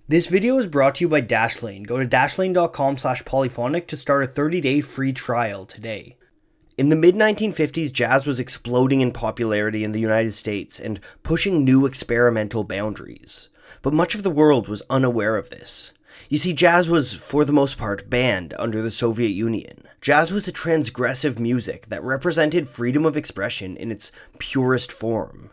This video is brought to you by Dashlane. Go to dashlane.com/polyphonic to start a 30-day free trial today. In the mid-1950s, jazz was exploding in popularity in the United States and pushing new experimental boundaries. But much of the world was unaware of this. You see, jazz was, for the most part, banned under the Soviet Union. Jazz was a transgressive music that represented freedom of expression in its purest form.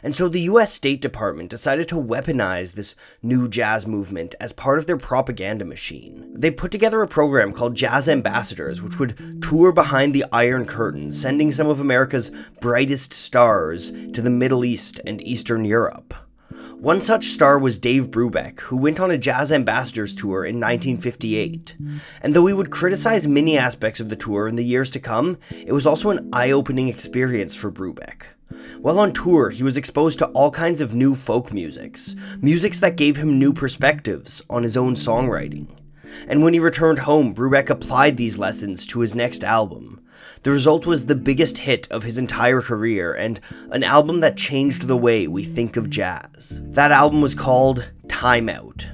And so the US State Department decided to weaponize this new jazz movement as part of their propaganda machine. They put together a program called Jazz Ambassadors, which would tour behind the Iron Curtain, sending some of America's brightest stars to the Middle East and Eastern Europe. One such star was Dave Brubeck, who went on a Jazz Ambassadors tour in 1958. And though we would criticize many aspects of the tour in the years to come, it was also an eye-opening experience for Brubeck. While on tour, he was exposed to all kinds of new folk musics that gave him new perspectives on his own songwriting. And when he returned home, Brubeck applied these lessons to his next album. The result was the biggest hit of his entire career, and an album that changed the way we think of jazz. That album was called Time Out.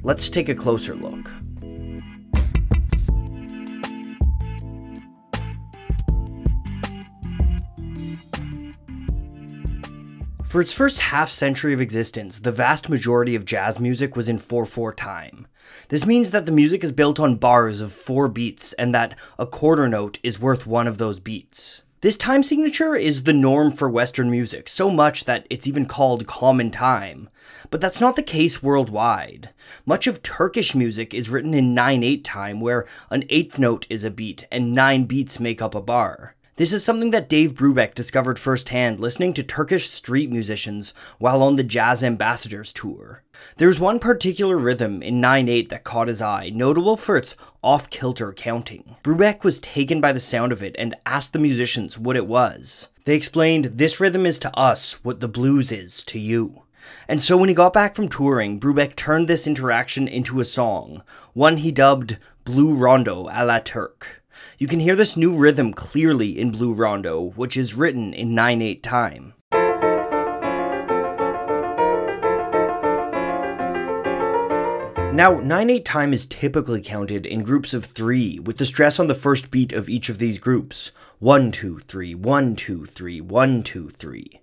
Let's take a closer look. For its first half-century of existence, the vast majority of jazz music was in 4/4 time. This means that the music is built on bars of 4 beats, and that a quarter note is worth one of those beats. This time signature is the norm for Western music, so much that it's even called common time. But that's not the case worldwide. Much of Turkish music is written in 9/8 time, where an 8th note is a beat, and 9 beats make up a bar. This is something that Dave Brubeck discovered firsthand listening to Turkish street musicians while on the Jazz Ambassadors tour. There's one particular rhythm in 9/8 that caught his eye, notable for its off-kilter counting. Brubeck was taken by the sound of it and asked the musicians what it was. They explained, "This rhythm is to us what the blues is to you." And so when he got back from touring, Brubeck turned this interaction into a song, one he dubbed Blue Rondo a la Turk. You can hear this new rhythm clearly in Blue Rondo, which is written in 9/8 time. Now, 9/8 time is typically counted in groups of 3, with the stress on the first beat of each of these groups. 1, 2, 3, 1, 2, 3, 1, 2, 3.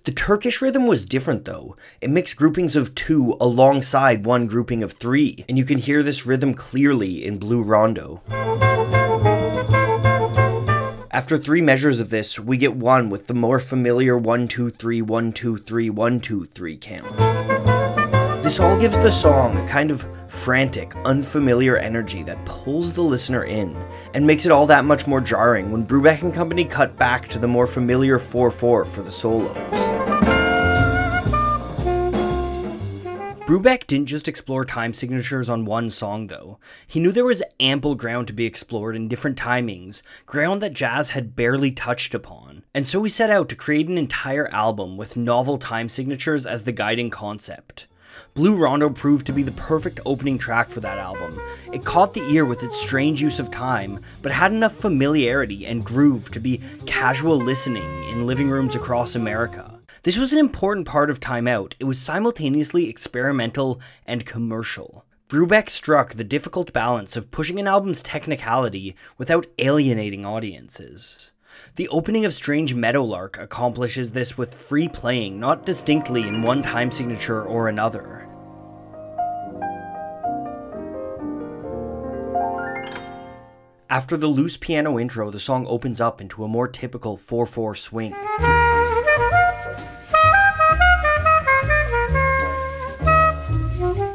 The Turkish rhythm was different though. It mixed groupings of 2 alongside one grouping of 3, and you can hear this rhythm clearly in Blue Rondo. After 3 measures of this, we get 1 with the more familiar 1, 2, 3, 1, 2, 3, 1, 2, 3 count. This all gives the song a kind of frantic, unfamiliar energy that pulls the listener in, and makes it all that much more jarring when Brubeck and company cut back to the more familiar 4/4 for the solos. Brubeck didn't just explore time signatures on one song though. He knew there was ample ground to be explored in different timings, ground that jazz had barely touched upon. And so he set out to create an entire album with novel time signatures as the guiding concept. Blue Rondo proved to be the perfect opening track for that album. It caught the ear with its strange use of time, but had enough familiarity and groove to be casual listening in living rooms across America. This was an important part of Time Out. It was simultaneously experimental and commercial. Brubeck struck the difficult balance of pushing an album's technicality without alienating audiences. The opening of Strange Meadowlark accomplishes this with free playing, not distinctly in one time signature or another. After the loose piano intro, the song opens up into a more typical 4/4 swing.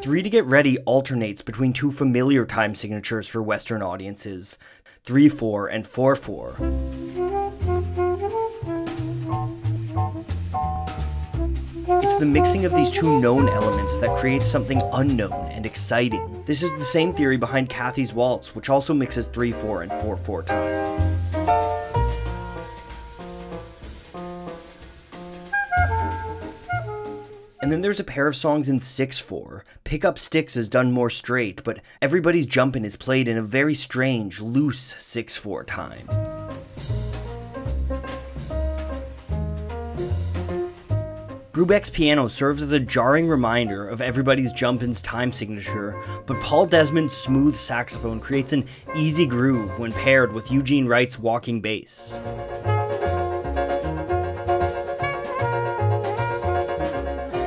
3 to Get Ready alternates between 2 familiar time signatures for Western audiences, 3/4 and 4/4. It's the mixing of these 2 known elements that creates something unknown and exciting. This is the same theory behind Kathy's Waltz, which also mixes 3/4 and 4/4 time. And then there's a pair of songs in 6/4. Pick Up Sticks is done more straight, but Everybody's Jumpin' is played in a very strange, loose 6/4 time. Brubeck's piano serves as a jarring reminder of Everybody's Jumpin's time signature, but Paul Desmond's smooth saxophone creates an easy groove when paired with Eugene Wright's walking bass.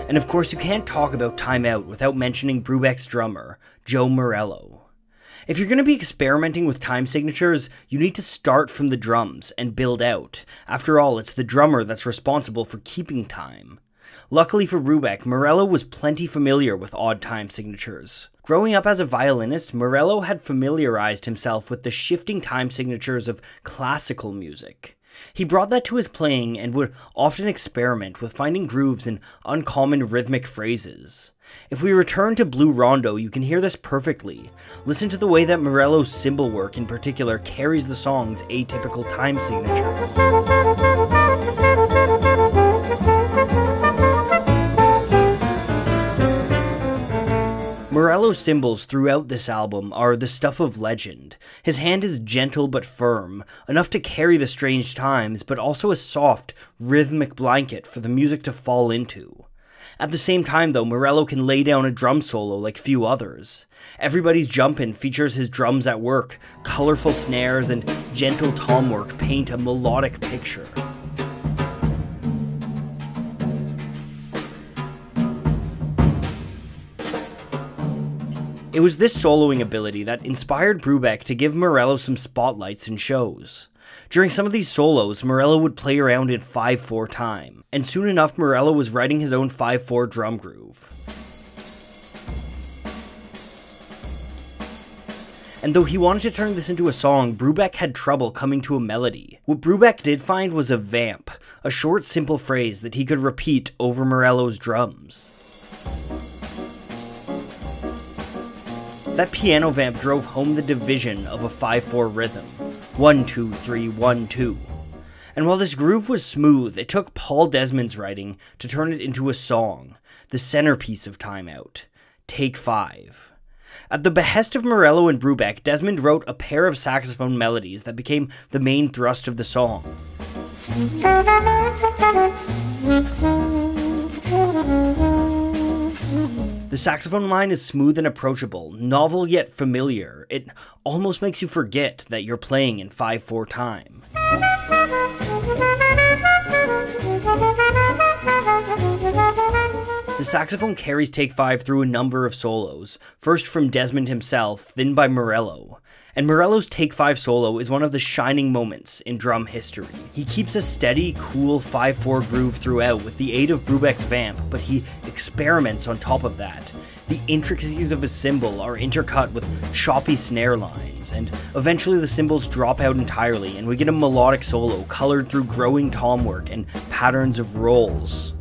And of course, you can't talk about Time Out without mentioning Brubeck's drummer, Joe Morello. If you're going to be experimenting with time signatures, you need to start from the drums and build out. After all, it's the drummer that's responsible for keeping time. Luckily for Brubeck, Morello was plenty familiar with odd time signatures. Growing up as a violinist, Morello had familiarized himself with the shifting time signatures of classical music. He brought that to his playing and would often experiment with finding grooves in uncommon rhythmic phrases. If we return to Blue Rondo, you can hear this perfectly. Listen to the way that Morello's cymbal work in particular carries the song's atypical time signature. Morello's cymbals throughout this album are the stuff of legend. His hand is gentle but firm, enough to carry the strange times, but also a soft, rhythmic blanket for the music to fall into. At the same time though, Morello can lay down a drum solo like few others. Everybody's Jumpin' features his drums at work, colorful snares and gentle tom work paint a melodic picture. It was this soloing ability that inspired Brubeck to give Morello some spotlights in shows. During some of these solos, Morello would play around in 5/4 time, and soon enough Morello was writing his own 5/4 drum groove. And though he wanted to turn this into a song, Brubeck had trouble coming to a melody. What Brubeck did find was a vamp, a short simple phrase that he could repeat over Morello's drums. That piano vamp drove home the division of a 5/4 rhythm. 1, 2, 3, 1, 2. And while this groove was smooth, it took Paul Desmond's writing to turn it into a song, the centerpiece of Time Out, Take 5. At the behest of Morello and Brubeck, Desmond wrote a pair of saxophone melodies that became the main thrust of the song. The saxophone line is smooth and approachable, novel yet familiar. It almost makes you forget that you're playing in 5/4 time. The saxophone carries Take 5 through a number of solos, first from Desmond himself, then by Morello. And Morello's Take 5 solo is one of the shining moments in drum history. He keeps a steady, cool 5/4 groove throughout with the aid of Brubeck's vamp, but he experiments on top of that. The intricacies of his cymbal are intercut with choppy snare lines, and eventually the cymbals drop out entirely and we get a melodic solo colored through growing tom work and patterns of rolls.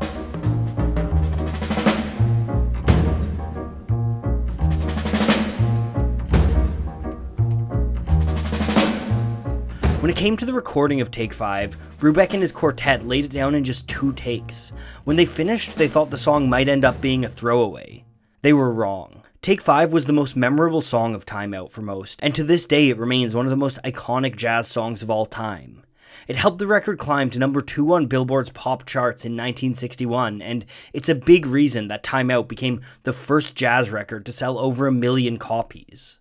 When it came to the recording of Take 5, Brubeck and his quartet laid it down in just 2 takes. When they finished, they thought the song might end up being a throwaway. They were wrong. Take 5 was the most memorable song of Time Out for most, and to this day it remains one of the most iconic jazz songs of all time. It helped the record climb to number 2 on Billboard's pop charts in 1961, and it's a big reason that Time Out became the first jazz record to sell over 1 million copies.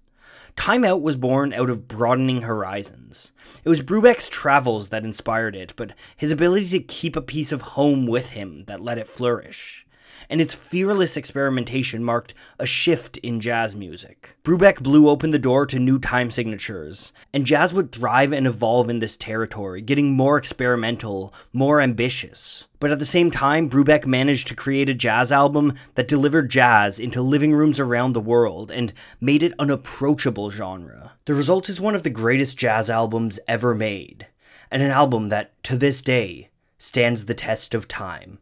Time Out was born out of broadening horizons. It was Brubeck's travels that inspired it, but his ability to keep a piece of home with him that let it flourish. And its fearless experimentation marked a shift in jazz music. Brubeck blew open the door to new time signatures, and jazz would thrive and evolve in this territory, getting more experimental, more ambitious. But at the same time, Brubeck managed to create a jazz album that delivered jazz into living rooms around the world and made it an approachable genre. The result is one of the greatest jazz albums ever made, and an album that, to this day, stands the test of time.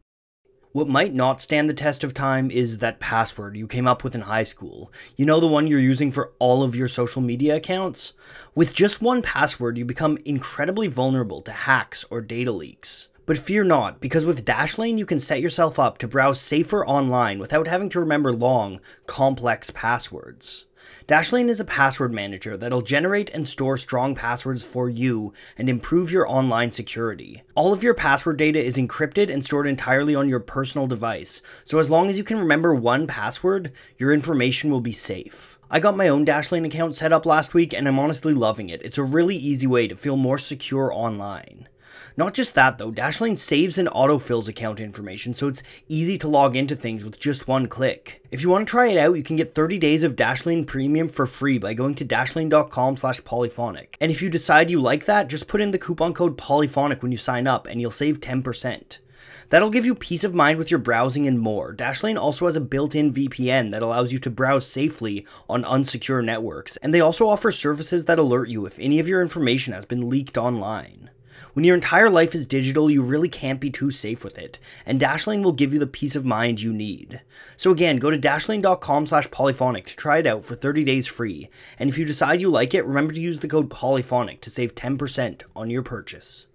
What might not stand the test of time is that password you came up with in high school. You know, the one you're using for all of your social media accounts? With just one password, you become incredibly vulnerable to hacks or data leaks. But fear not, because with Dashlane you can set yourself up to browse safer online without having to remember long, complex passwords. Dashlane is a password manager that'll generate and store strong passwords for you and improve your online security. All of your password data is encrypted and stored entirely on your personal device, so as long as you can remember one password, your information will be safe. I got my own Dashlane account set up last week and I'm honestly loving it. It's a really easy way to feel more secure online. Not just that though, Dashlane saves and autofills account information, so it's easy to log into things with just one click. If you want to try it out, you can get 30 days of Dashlane Premium for free by going to dashlane.com/polyphonic. And if you decide you like that, just put in the coupon code Polyphonic when you sign up and you'll save 10%. That'll give you peace of mind with your browsing and more. Dashlane also has a built-in VPN that allows you to browse safely on unsecure networks, and they also offer services that alert you if any of your information has been leaked online. When your entire life is digital, you really can't be too safe with it, and Dashlane will give you the peace of mind you need. So again, go to dashlane.com/polyphonic to try it out for 30 days free, and if you decide you like it, remember to use the code Polyphonic to save 10% on your purchase.